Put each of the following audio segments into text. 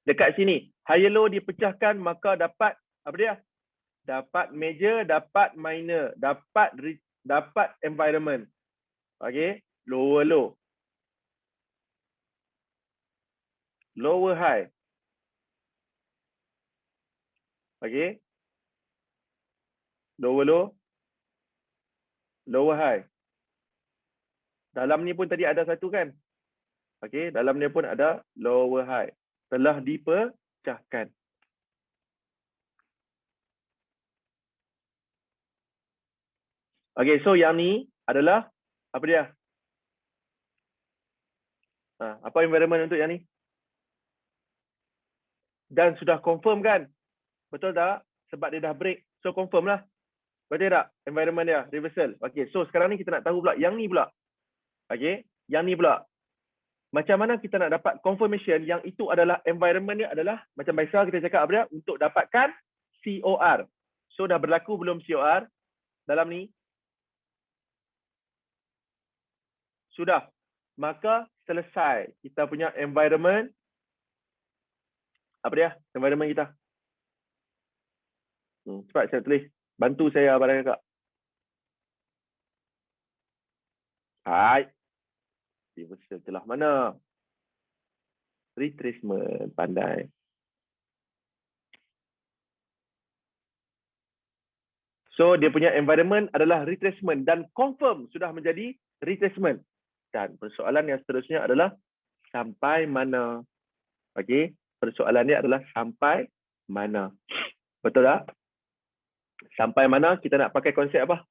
Dekat sini, higher low dipecahkan maka dapat apa dia? Dapat major, dapat minor, dapat environment. Okey, lower low. Lower high. Okey. Lower low. Lower high. Dalam ni pun tadi ada satu kan? Okey, dalam ni pun ada lower high. Telah dipecahkan. Okey, so yang ni adalah apa dia? Apa environment untuk yang ni? Dan sudah confirm kan? Betul tak? Sebab dia dah break. So confirm lah. Betul tak? Environment dia, reversal. Okey, so sekarang ni kita nak tahu pula yang ni pula. Okey, yang ni pula. Macam mana kita nak dapat confirmation yang itu adalah environment dia adalah macam biasa kita cakap apa dia? Untuk dapatkan COR. So dah berlaku belum COR dalam ni? Sudah. Maka selesai kita punya environment. Apa dia? Environment kita. Cepat saya tulis. Bantu saya abang kakak. Hai. Reversal telah mana? Retracement. Pandai. So dia punya environment adalah retracement dan confirm sudah menjadi retracement. Dan persoalan yang seterusnya adalah sampai mana? Okey, persoalan dia adalah sampai mana? Betul tak? Sampai mana kita nak pakai konsep apa?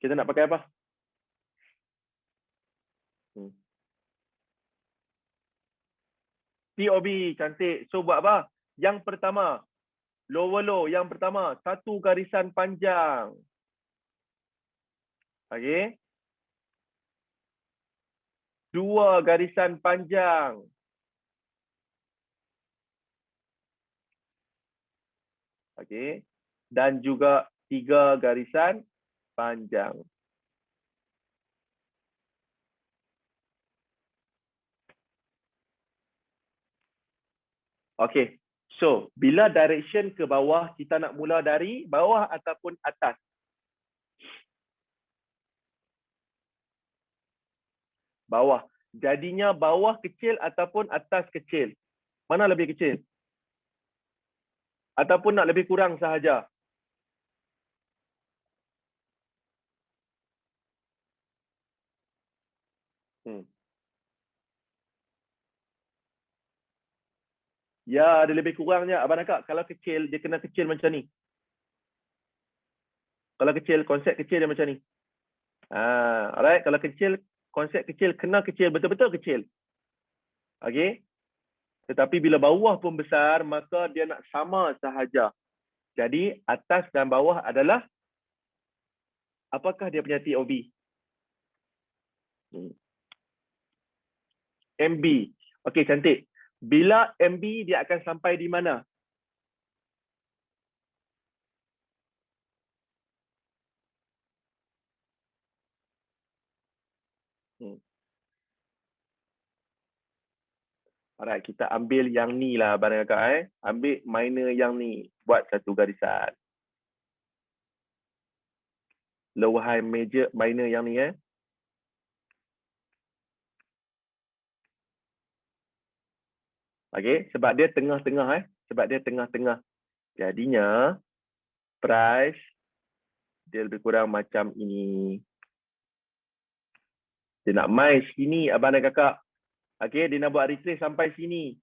Kita nak pakai apa? TOB, cantik. So buat apa? Yang pertama, lower low. Yang pertama, satu garisan panjang. Okey. Dua garisan panjang. Okey. Dan juga tiga garisan panjang. Okey. So, bila direction ke bawah, kita nak mula dari bawah ataupun atas? Bawah. Jadinya bawah kecil ataupun atas kecil? Mana lebih kecil? Ataupun nak lebih kurang sahaja? Ya, ada lebih kurangnya. Abang Nakak, kalau kecil, dia kena kecil macam ni. Kalau kecil, konsep kecil dia macam ni. Alright, kalau kecil, konsep kecil kena kecil, betul-betul kecil. Okey. Tetapi bila bawah pun besar, maka dia nak sama sahaja. Jadi, atas dan bawah adalah apakah dia punya TOB? MB. Okey, cantik. Bila MB, dia akan sampai di mana? Alright, kita ambil yang ni lah barang kakak. Ambil minor yang ni. Buat satu garisan. Lower high major minor yang ni. Okey, sebab dia tengah-tengah. Sebab dia tengah-tengah. Jadinya, price dia lebih kurang macam ini. Dia nak main sini abang dan kakak. Okey, dia nak buat retrace sampai sini.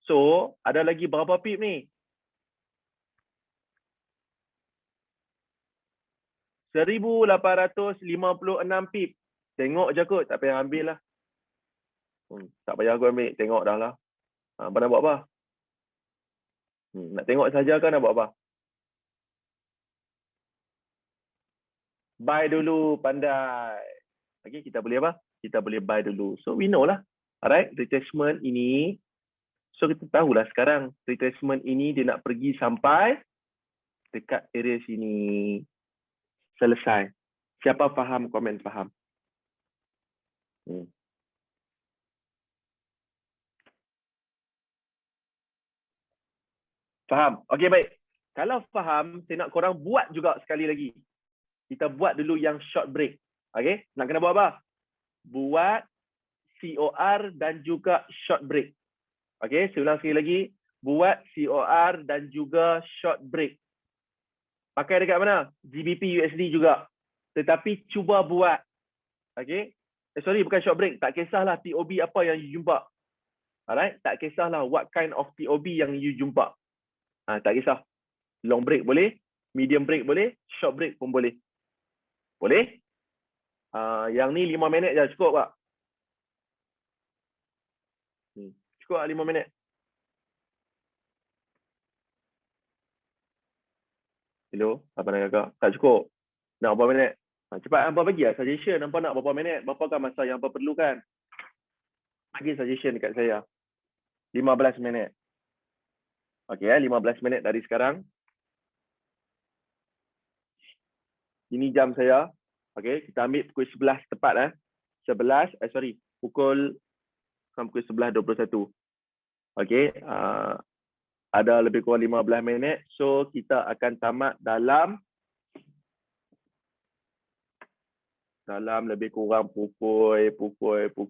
So, ada lagi berapa pip ni? 1856 pip. Tengok je kot, tak payah ambil lah. Tak payah aku ambil, tengok dah lah. Abang nak buat apa? Nak tengok saja kan nak buat apa? Buy dulu, pandai. Okay, kita boleh apa? Kita boleh buy dulu. So, we know lah. Alright, retracement ini. So, kita tahulah sekarang. Retracement ini dia nak pergi sampai dekat area sini. Selesai. Siapa faham, komen faham. Faham? Okey, baik. Kalau faham, saya nak korang buat juga sekali lagi. Kita buat dulu yang short break. Okey? Nak kena buat apa? Buat COR dan juga short break. Okey, saya ulang sekali lagi. Buat COR dan juga short break. Pakai dekat mana? GBP USD juga. Tetapi cuba buat. Okey? Sorry, bukan short break. Tak kisahlah TOB apa yang you jumpa. Alright? Tak kisahlah what kind of TOB yang you jumpa. Tak kisah. Long break boleh, medium break boleh, short break pun boleh. Boleh? Yang ni 5 minit je, cukup tak? Cukup 5 minit. Hello, abang dan kakak. Tak cukup. Nak berapa minit? Cepat hampa bagi lah suggestion. Hampa nak berapa minit? Berapakah masa yang hampa perlukan? Bagi suggestion dekat saya. 15 minit. Okey, 15 minit dari sekarang. Ini jam saya. Okey, kita ambil pukul 11 tepat. 11, pukul 11.21. Okey, ada lebih kurang 15 minit. So, kita akan tamat dalam lebih kurang pukul 11.30.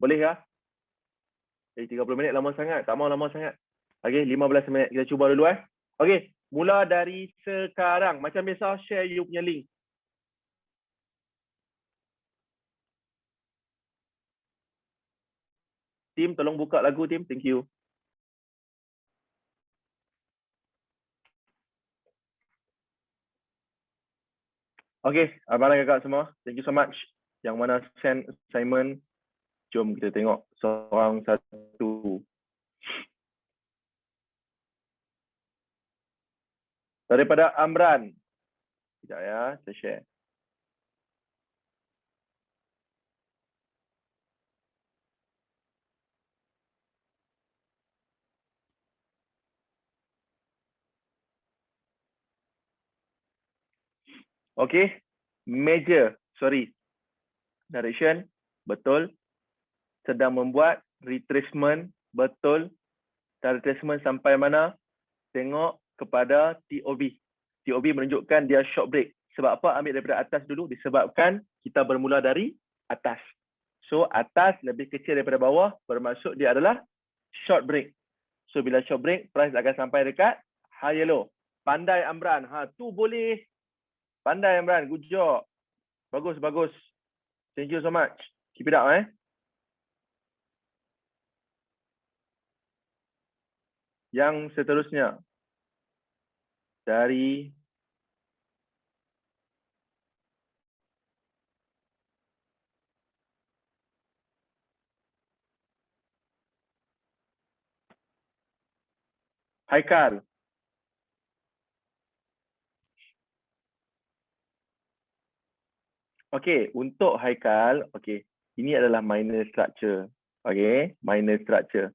Boleh kah? 30 minit lama sangat. Tak mau lama sangat. Okey, 15 minit. Kita cuba dulu. Okey, mula dari sekarang. Macam biasa, share you punya link. Tim, tolong buka lagu, tim. Thank you. Okey, abang dan kakak semua. Thank you so much. Yang mana send assignment. Jom kita tengok seorang satu. Daripada Amran. Sekejap ya, saya share. Okey, major, direction, betul. Sedang membuat retracement, betul. Retracement sampai mana? Tengok kepada TOB. TOB menunjukkan dia short break. Sebab apa? Ambil daripada atas dulu. Disebabkan kita bermula dari atas. So, atas lebih kecil daripada bawah. Bermaksud dia adalah short break. So, bila short break, price akan sampai dekat high yellow. Pandai Amran. Tu boleh. Pandai Amran. Good job. Bagus, bagus. Thank you so much. Keep it up, Yang seterusnya. Dari Haikal. Okey, untuk Haikal, okey. Ini adalah minor structure. Okey, minor structure.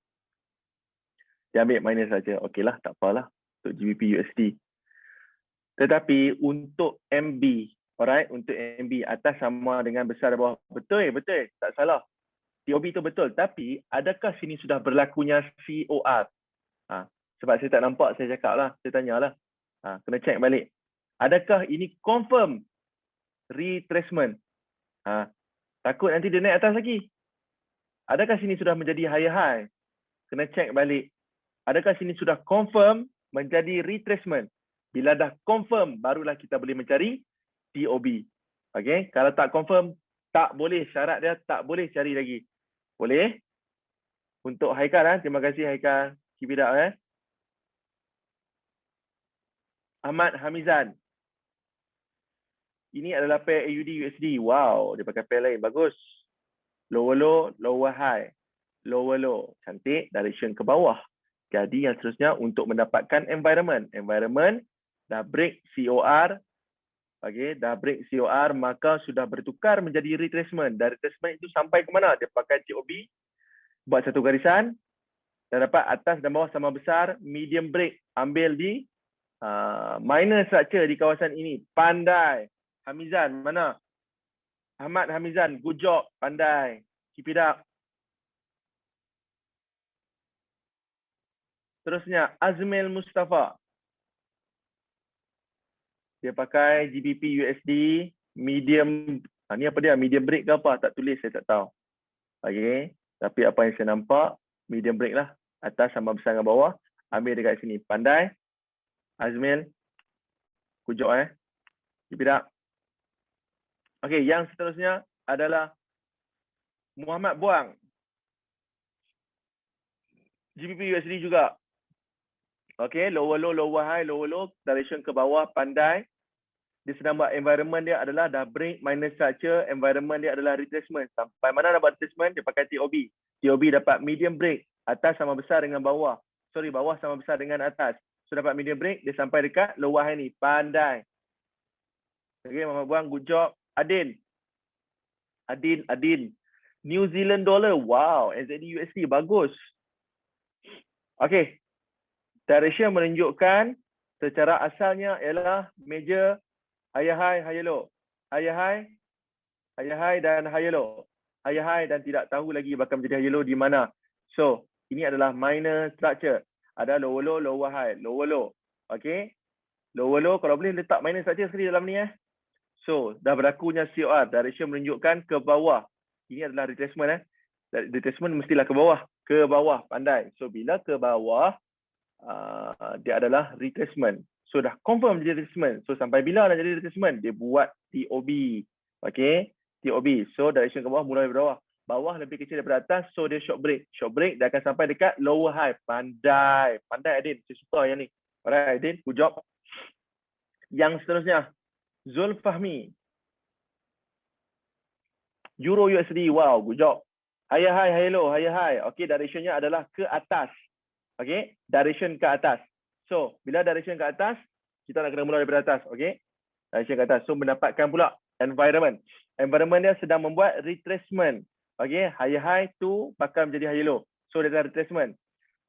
Dia ambil minor structure. Okeylah, tak apalah. Untuk GBP USD. Tetapi untuk MB, alright, untuk MB atas sama dengan besar dan bawah. Betul, betul. Tak salah. TOB itu betul. Tapi adakah sini sudah berlakunya COR? Sebab saya tak nampak, saya cakap lah. Saya tanyalah. Kena check balik. Adakah ini confirm retracement? Takut nanti dia naik atas lagi. Adakah sini sudah menjadi higher high? Kena check balik. Adakah sini sudah confirm menjadi retracement? Bila dah confirm, barulah kita boleh mencari TOB. Okay? Kalau tak confirm, tak boleh. Syarat dia tak boleh cari lagi. Boleh? Untuk Haikal, terima kasih Haikal. Keep it up. Ahmad Hamizan. Ini adalah pair AUD USD. Wow, dia pakai pair lain. Bagus. Lower low, lower high. Lower low. Cantik. Direction ke bawah. Jadi yang seterusnya untuk mendapatkan environment. Environment dah break COR. Okay, dah break COR maka sudah bertukar menjadi retracement. Dari retracement itu sampai ke mana? Dia pakai TOB. Buat satu garisan. Dan dapat atas dan bawah sama besar. Medium break. Ambil di minor structure di kawasan ini. Pandai. Hamizan, mana? Ahmad Hamizan, good job. Pandai. Keep it up. Terusnya, Azmil Mustafa. Dia pakai GBP USD, medium. Ni apa dia? Medium break ke apa? Tak tulis, saya tak tahu. Okay. Tapi apa yang saya nampak, medium break lah. Atas sama besar dengan bawah. Ambil dekat sini. Pandai. Azmil. Good job Keep it up. Okay, yang seterusnya adalah Muhammad Buang. GBP USD juga. Okay, lower low, lower high, lower low, direction ke bawah, pandai. Dia sedang buat environment dia adalah dah break minus structure, environment dia adalah retracement. Sampai mana dah buat retracement, dia pakai TOB. TOB dapat medium break, atas sama besar dengan bawah. Sorry, bawah sama besar dengan atas. So dapat medium break, dia sampai dekat lower high ni, pandai. Okay, Muhammad Buang, good job. Adin. New Zealand dollar, wow, NZD USD, bagus. Okay, direction menunjukkan secara asalnya ialah meja higher high, higher low. Higher high dan higher low. Higher high dan tidak tahu lagi bakal menjadi higher low di mana. So, ini adalah minor structure. Ada lower low, lower high, lower low. Okay. Lower low, kalau boleh letak minor structure sekali dalam ni So, dah berlakunya COR. Direction menunjukkan ke bawah. Ini adalah retracement Retracement mestilah ke bawah. Ke bawah, pandai. So, bila ke bawah, dia adalah retracement. So dah confirm jadi retracement. So sampai bila nak jadi retracement? Dia buat TOB. Okay. TOB. So direction ke bawah mulai dari bawah. Bawah lebih kecil daripada atas. So dia short break. Short break dia akan sampai dekat lower high. Pandai. Pandai Adin. Saya suka yang ni. Alright Adin. Good job. Yang seterusnya. Zul Fahmi. Euro USD. Wow. Good job. Higher high, higher low. Higher high. Okay. Directionnya adalah ke atas. Okay. Direction ke atas. So, bila direction ke atas, kita nak kena mula daripada atas. Okay. Direction ke atas. So, mendapatkan pula environment. Environment dia sedang membuat retracement. Okay. Higher high tu bakal menjadi higher low. So, dia dah retracement.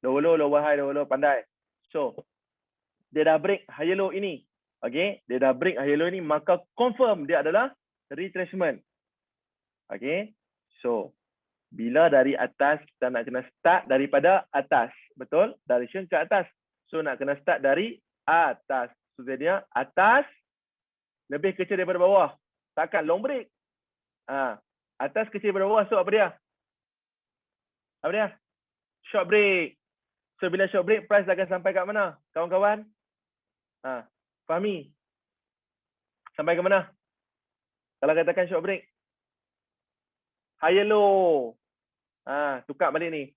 Lower low, lower high, lower low. Pandai. So, dia dah break higher low ini. Okay. Dia dah break higher low ini. Maka confirm dia adalah retracement. Okay. So, bila dari atas, kita nak kena start daripada atas. Betul? Direction ke atas. So, nak kena start dari atas. So, jadinya atas lebih kecil daripada bawah. Takkan long break. Atas kecil daripada bawah. So, apa dia? Apa dia? Short break. So, bila short break, price akan sampai kat mana? Kawan-kawan? Fahmi? Sampai ke mana? Kalau katakan short break. Higher low. Tukar balik ni.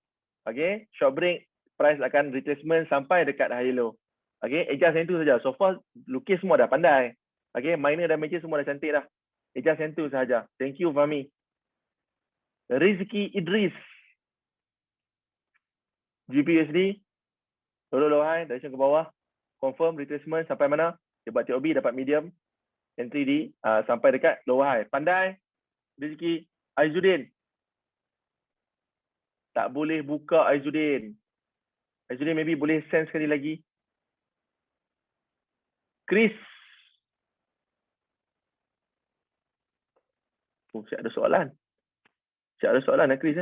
Okay. Short break. Price akan retracement sampai dekat high low. Okay, adjust yang tu saja. So far, lukis semua dah pandai. Okay, minor dan major semua dah cantik dah. Adjust yang tu sahaja. Thank you, Fahmi. Rizki Idris. GPUSD. Low high, direction ke bawah. Confirm, retracement sampai mana? Dia buat TOB, dapat medium. Entry di sampai dekat lower high. Pandai. Rizki. Aizuddin. Tak boleh buka Aizuddin. Aizuddin maybe boleh send sekali lagi. Chris. Siap ada soalan. Siap ada soalan Chris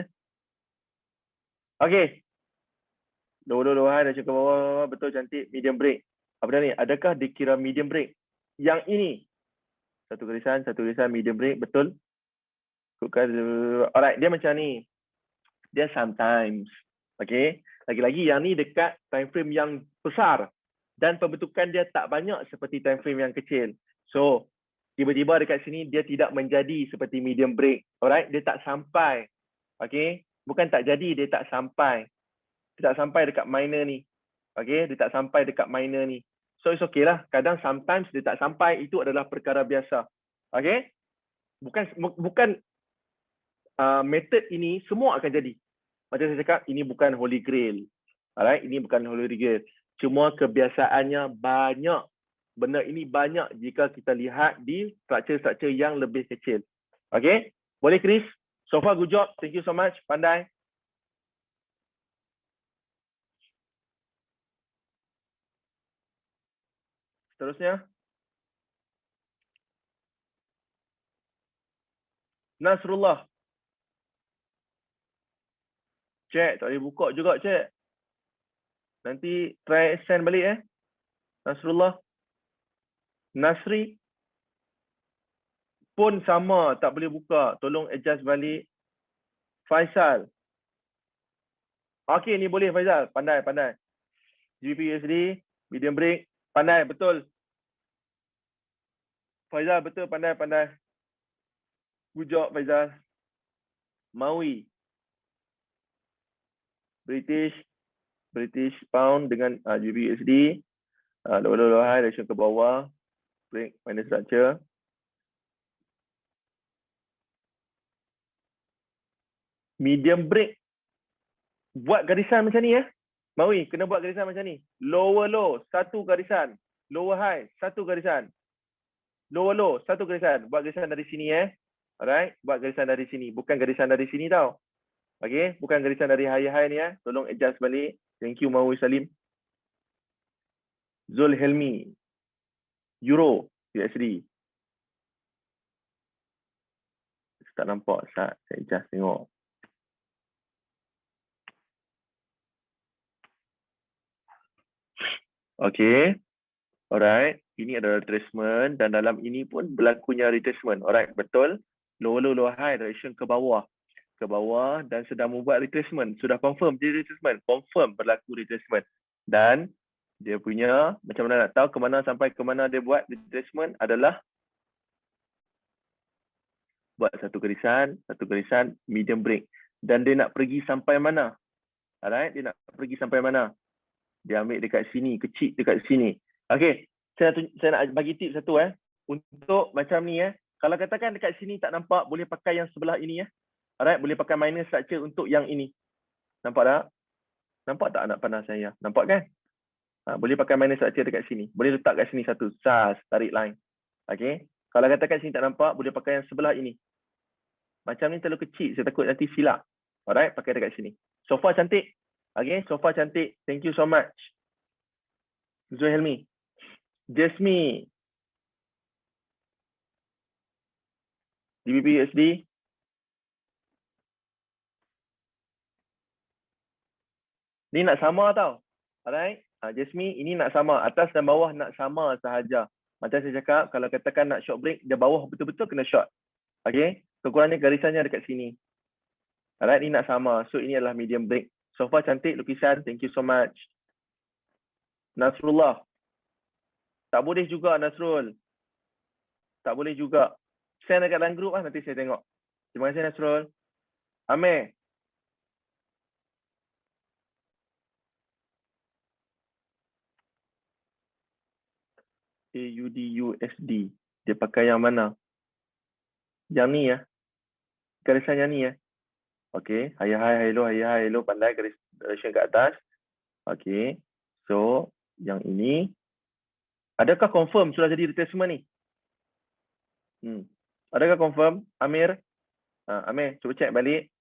Okay. Low high dah cukup bawah. Betul cantik. Medium break. Apa dah ni? Adakah dikira medium break? Yang ini. Satu garisan medium break. Betul. Alright. Dia macam ni. Dia sometimes. Okay. Lagi-lagi yang ni dekat time frame yang besar. Dan pembentukan dia tak banyak seperti time frame yang kecil. So, tiba-tiba dekat sini dia tidak menjadi seperti medium break. Alright. Dia tak sampai. Okay. Bukan tak jadi, dia tak sampai. Dia tak sampai dekat minor ni. Okay. Dia tak sampai dekat minor ni. So, it's okay lah. Kadang sometimes dia tak sampai. Itu adalah perkara biasa. Okay. Bukan method ini semua akan jadi. Macam saya cakap, ini bukan holy grail. Alright, ini bukan holy grail. Cuma kebiasaannya banyak. Benda ini banyak jika kita lihat di structure-structure yang lebih kecil. Okay? Boleh Chris? So far, good job. Thank you so much. Pandai. Seterusnya. Nasrullah. Cek, tak boleh buka juga, cek. Nanti try send balik Nasrullah. Nasri pun sama, tak boleh buka. Tolong adjust balik. Faisal. Okey, ni boleh Faisal. Pandai, pandai. GBP/USD, medium break. Pandai, betul. Faizal, betul. Pandai, pandai. Good job, Faizal. Maui. British Pound dengan GBP/USD. Low high, ratio ke bawah. Break, minus structure. Medium break. Buat garisan macam ni Maui, kena buat garisan macam ni. Lower low, satu garisan. Lower high, satu garisan. Lower low, satu garisan. Buat garisan dari sini Alright, buat garisan dari sini. Bukan garisan dari sini tau. Okay, bukan garisan dari high ni Tolong adjust balik. Thank you Maui Salim. Zul Helmi. Euro, USD. Tak nampak, saya adjust tengok. Okay. Alright. Ini adalah retracement dan dalam ini pun berlakunya retracement. Alright, betul. Low high, direction ke bawah. Ke bawah dan sedang membuat retracement. Sudah confirm jadi retracement. Confirm berlaku retracement. Dan dia punya, macam mana nak tahu ke mana sampai ke mana dia buat retracement adalah buat satu garisan, medium break. Dan dia nak pergi sampai mana? Alright, dia nak pergi sampai mana? Dia ambil dekat sini, kecil dekat sini. Okay, saya nak bagi tips satu untuk macam ni Kalau katakan dekat sini tak nampak, boleh pakai yang sebelah ini Alright, boleh pakai minor structure untuk yang ini. Nampak tak? Nampak tak anak panah saya? Nampak kan? Boleh pakai minor structure dekat sini. Boleh letak kat sini satu. Sas, tarik line. Okay. Kalau katakan sini tak nampak, boleh pakai yang sebelah ini. Macam ni terlalu kecil, saya takut nanti silap. Alright, pakai dekat sini. So far cantik. Okay, so far cantik. Thank you so much. Zul Helmi. Jasmine. GBP/USD. Ni nak sama tau. Alright. Jasmine, ini nak sama. Atas dan bawah nak sama sahaja. Macam saya cakap, kalau katakan nak short break, dia bawah betul-betul kena short. Okay. Kekurangannya garisannya dekat sini. Alright, ni nak sama. So, ini adalah medium break. So far cantik lukisan. Thank you so much. Nasrullah. Tak boleh juga Nasrul. Tak boleh juga. Send dekat dalam group nanti saya tengok. Terima kasih Nasrul. Amir. AUD/USD. Dia pakai yang mana? Yang ni Garisan yang ni Okay. High low. Pandai garis direction kat atas. Okay. So, yang ini. Adakah confirm sudah jadi retracement ni? Adakah confirm? Amir? Amir, cuba cek balik.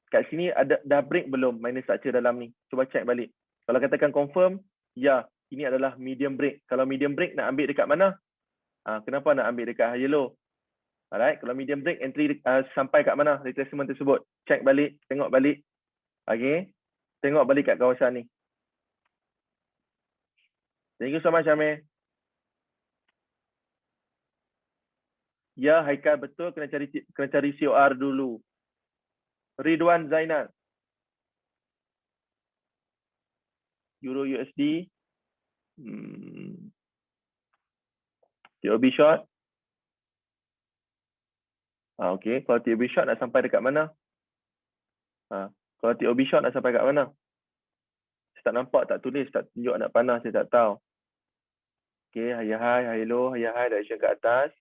Kat sini dah break belum minor structure dalam ni? Cuba cek balik. Kalau katakan confirm, ya, ini adalah medium break. Kalau medium break nak ambil dekat mana? Kenapa nak ambil dekat high low? Alright, kalau medium break entry sampai kat mana retracement tersebut? Cek balik, tengok balik. Okay. Tengok balik kat kawasan ni. Thank you so much Amir. Ya, Haikal betul kena cari COR dulu. Ridwan Zainal. Euro USD. TOB short. Okay, kalau TOB short nak sampai dekat mana? Kalau TOB short nak sampai kat mana? Saya tak nampak, tak tulis, tak tunjuk anak panah, saya tak tahu. Okay, high low, direction ke atas.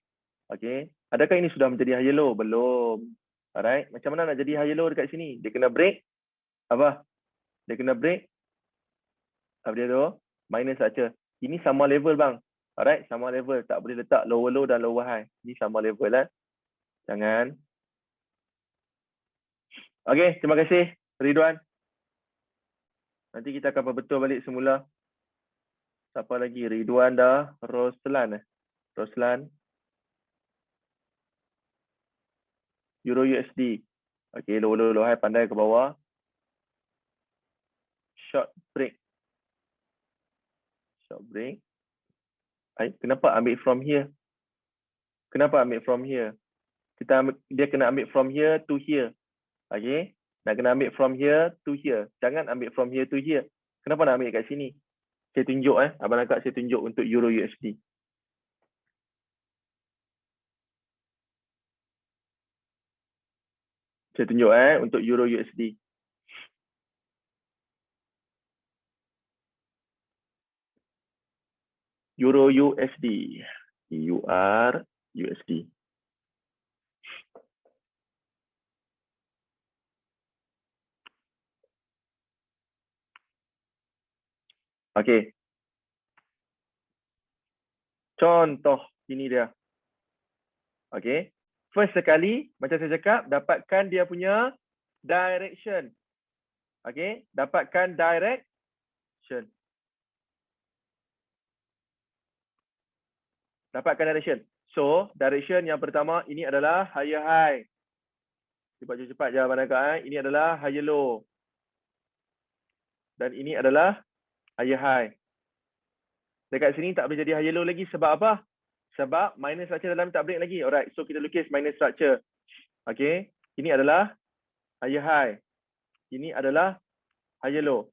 Okay, adakah ini sudah menjadi high low? Belum. Alright, macam mana nak jadi high low dekat sini? Dia kena break. Apa? Dia kena break. Apa dia tu? Minus structure. Ini sama level bang. Alright, sama level. Tak boleh letak lower low dan lower high. Ini sama level Jangan. Okay, terima kasih Ridwan. Nanti kita akan betul balik semula. Siapa lagi? Ridwan dah. Roslan. Roslan. Euro USD. Okey, low high pandai ke bawah. Short break. Short break. Kenapa ambil from here? Kenapa ambil from here? Dia kena ambil from here to here. Okey. Nak kena ambil from here to here. Jangan ambil from here to here. Kenapa nak ambil kat sini? Saya tunjuk Abang Akak saya tunjuk untuk Euro USD. Saya tunjuk untuk Euro USD. Euro USD. EUR USD. Okey. Contoh ini dia. Okey. First sekali, macam saya cakap, dapatkan dia punya direction. Okey, dapatkan direction. Dapatkan direction. So, direction yang pertama ini adalah higher high. Cepat-cepat je Abang Akak. Ini adalah higher low. Dan ini adalah higher high. Dekat sini tak boleh jadi higher low lagi. Sebab apa? Sebab minor structure dalam tak break lagi. Alright, so kita lukis minor structure. Okay, ini adalah higher high. Ini adalah higher low.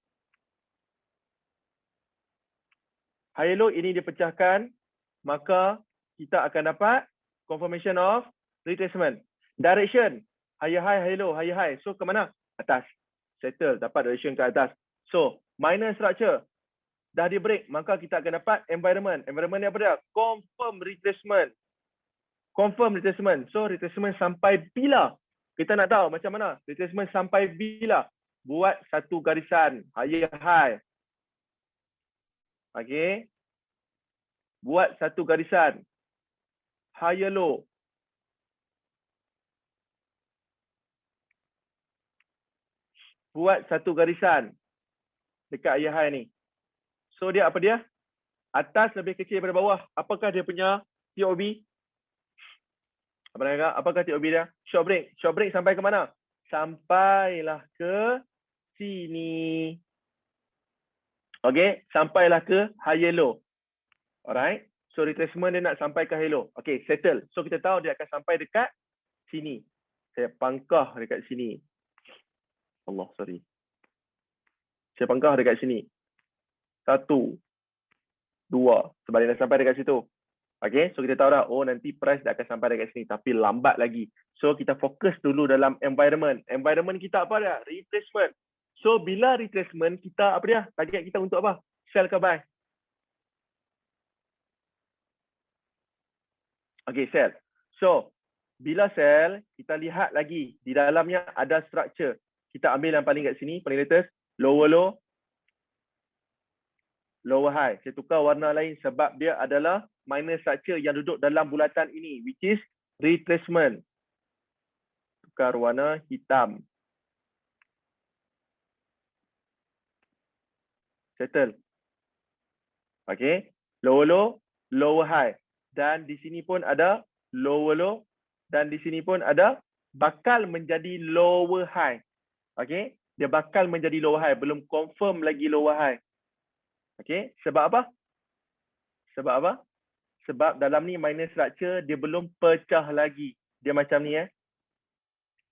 Higher low ini dipecahkan, maka kita akan dapat confirmation of retracement. Direction, higher high, higher low, higher high. So ke mana? Atas. Settle, dapat direction ke atas. So, minor structure. Dah di break, maka kita akan dapat environment. Environment ni apa dia? Confirm retracement. Confirm retracement. So, retracement sampai bila? Kita nak tahu macam mana? Retracement sampai bila? Buat satu garisan. Higher high. Okay. Buat satu garisan. Higher low. Buat satu garisan. Dekat higher high ni. So, dia apa dia? Atas lebih kecil daripada bawah. Apakah dia punya TOB? Apakah TOB dia? Short break. Short break sampai ke mana? Sampailah ke sini. Okay. Sampailah ke higher low. Alright. So, retracement dia nak sampai ke higher low. Okay. Settle. So, kita tahu dia akan sampai dekat sini. Saya pangkah dekat sini. Allah, sorry. Saya pangkah dekat sini. 1, 2. Sebab dia dah sampai dekat situ. Okay, so kita tahu dah, oh nanti price dah akan sampai dekat sini. Tapi lambat lagi. So kita fokus dulu dalam environment. Environment kita apa dia? Retracement. So bila retracement, kita apa dia? Target kita untuk apa? Sell ke buy? Okay, sell. So, bila sell, kita lihat lagi. Di dalamnya ada structure. Kita ambil yang paling kat sini, paling latest. Lower low. Lower high. Saya tukar warna lain sebab dia adalah minor structure yang duduk dalam bulatan ini, which is retracement. Tukar warna hitam. Settle. Okay. Lower low, lower high. Dan di sini pun ada lower low. Dan di sini pun ada bakal menjadi lower high. Okay. Dia bakal menjadi lower high. Belum confirm lagi lower high. Okay, sebab apa? Sebab apa? Sebab dalam ni minor structure dia belum pecah lagi. Dia macam ni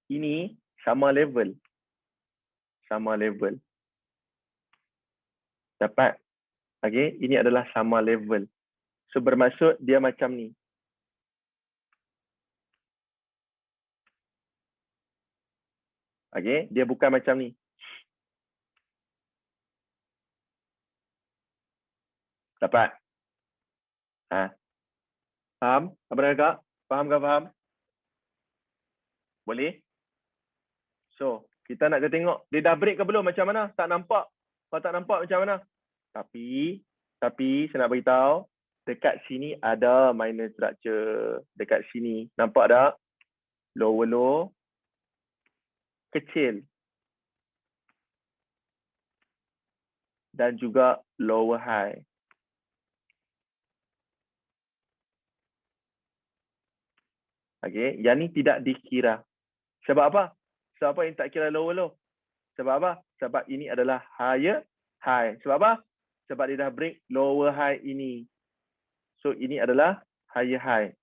Ini sama level. Sama level. Dapat? Okay, ini adalah sama level. So bermaksud dia macam ni. Okay, dia bukan macam ni. Dapat? Faham? Abang Akak? Faham ke faham? Boleh? So, kita nak tengok. Dia dah break ke belum? Macam mana? Tak nampak. Kalau tak nampak macam mana? Tapi saya nak beritahu. Dekat sini ada minor structure. Dekat sini. Nampak tak? Lower low. Kecil. Dan juga lower high. Okay, yang ni tidak dikira. Sebab apa? Sebab apa yang tak kira lower low? Sebab apa? Sebab ini adalah higher high. Sebab apa? Sebab dia dah break lower high ini. So ini adalah higher high.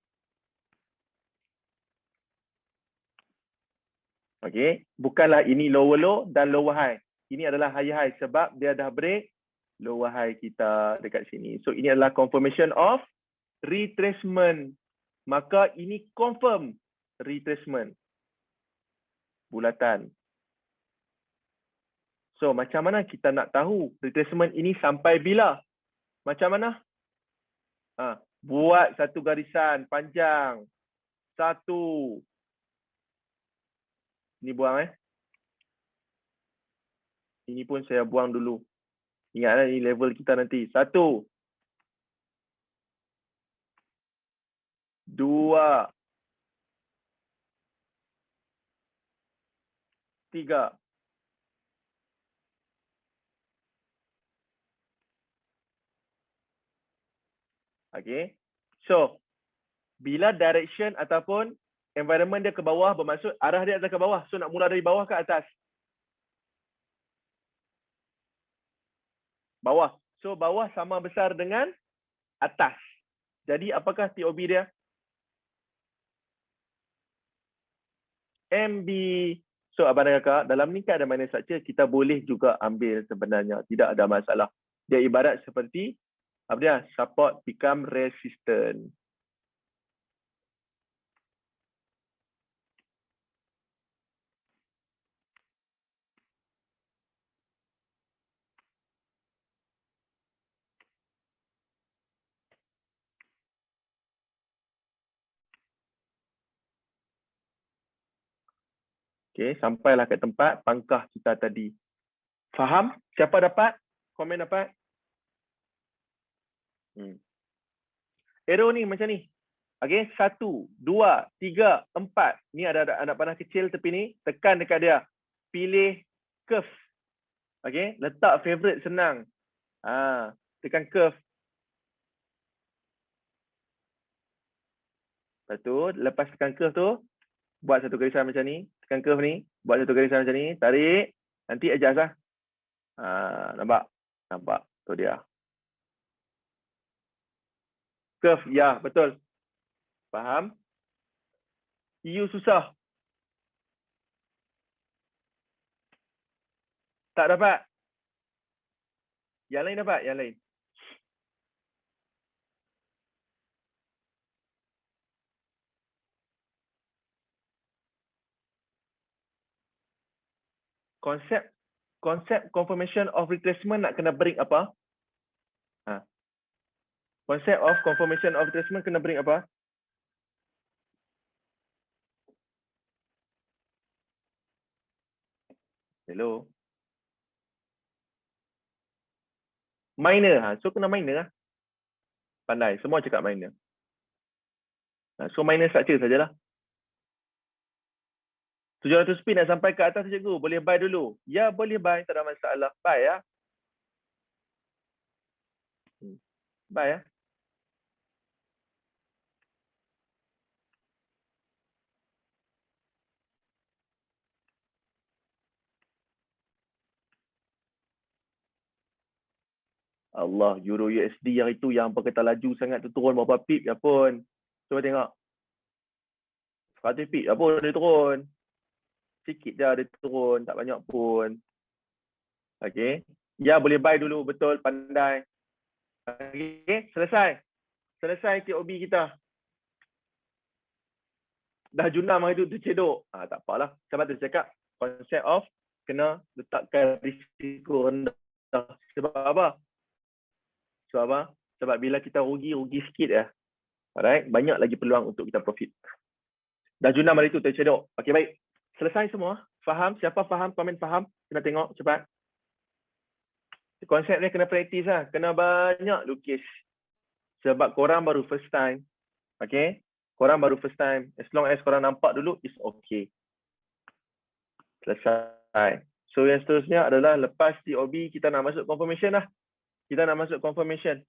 Okey, bukanlah ini lower low dan lower high. Ini adalah higher high sebab dia dah break lower high kita dekat sini. So ini adalah confirmation of retracement. Maka ini confirm retracement. Bulatan. So macam mana kita nak tahu retracement ini sampai bila? Macam mana? Buat satu garisan panjang. Satu. Ini buang Ini pun saya buang dulu. Ingatlah ini level kita nanti. 1. 2. 3. Okay. So, bila direction ataupun environment dia ke bawah, bermaksud arah dia adalah ke bawah. So, nak mula dari bawah ke atas? Bawah. So, bawah sama besar dengan atas. Jadi, apakah TOB dia? MB. So, abang dan kakak, dalam ni kan ada minor structure, kita boleh juga ambil sebenarnya. Tidak ada masalah. Dia ibarat seperti apa dia? Support become resistant. Okay, sampailah ke tempat pangkah kita tadi. Faham? Siapa dapat? Komen dapat? Arrow ni macam ni. Okay, 1, 2, 3, 4. Ni ada anak panah kecil tepi ni. Tekan dekat dia. Pilih curve. Okay, letak favorite senang. Tekan curve. Lepas tu, lepas tekan curve tu, buat satu garisan macam ni. Tekan curve ni. Buat satu garisan macam ni. Tarik. Nanti adjust lah. Nampak? Nampak. Tu dia. Curve. Ya, betul. Faham? EU susah. Tak dapat. Yang lain dapat? Yang lain. Konsep confirmation of retracement nak kena bring apa? Konsep of confirmation of retracement kena bring apa? Hello. Minor. So kena minor lah. Pandai. Semua cakap minor. So minor structure sajalah. 700 spin nak sampai ke atas cikgu. Boleh buy dulu. Ya, boleh buy. Tak ada masalah. Buy ya. Buy ya. Allah, Euro USD yang itu yang apa kata laju sangat tu turun berapa pip ya pun. Cuba tengok. 100 pip ya pun dia turun. Sikit je dia turun, tak banyak pun. Okey. Ya, boleh buy dulu, betul, pandai. Okey, selesai. Selesai TOB kita. Dah junam hari tu tercedok. Tak apalah. Sebab tu cakap konsep of kena letakkan risiko rendah. Sebab apa? Sebab apa? Sebab bila kita rugi sikit ya. Alright, banyak lagi peluang untuk kita profit. Dah junam hari tu tercedok. Okey, baik. Selesai semua. Faham? Siapa faham? Komen faham? Kita tengok cepat. Konsep ni kena praktis lah. Kena banyak lukis. Sebab korang baru first time. Okay? Korang baru first time. As long as korang nampak dulu, it's okay. Selesai. So yang seterusnya adalah lepas TOB, kita nak masuk confirmation lah. Kita nak masuk confirmation.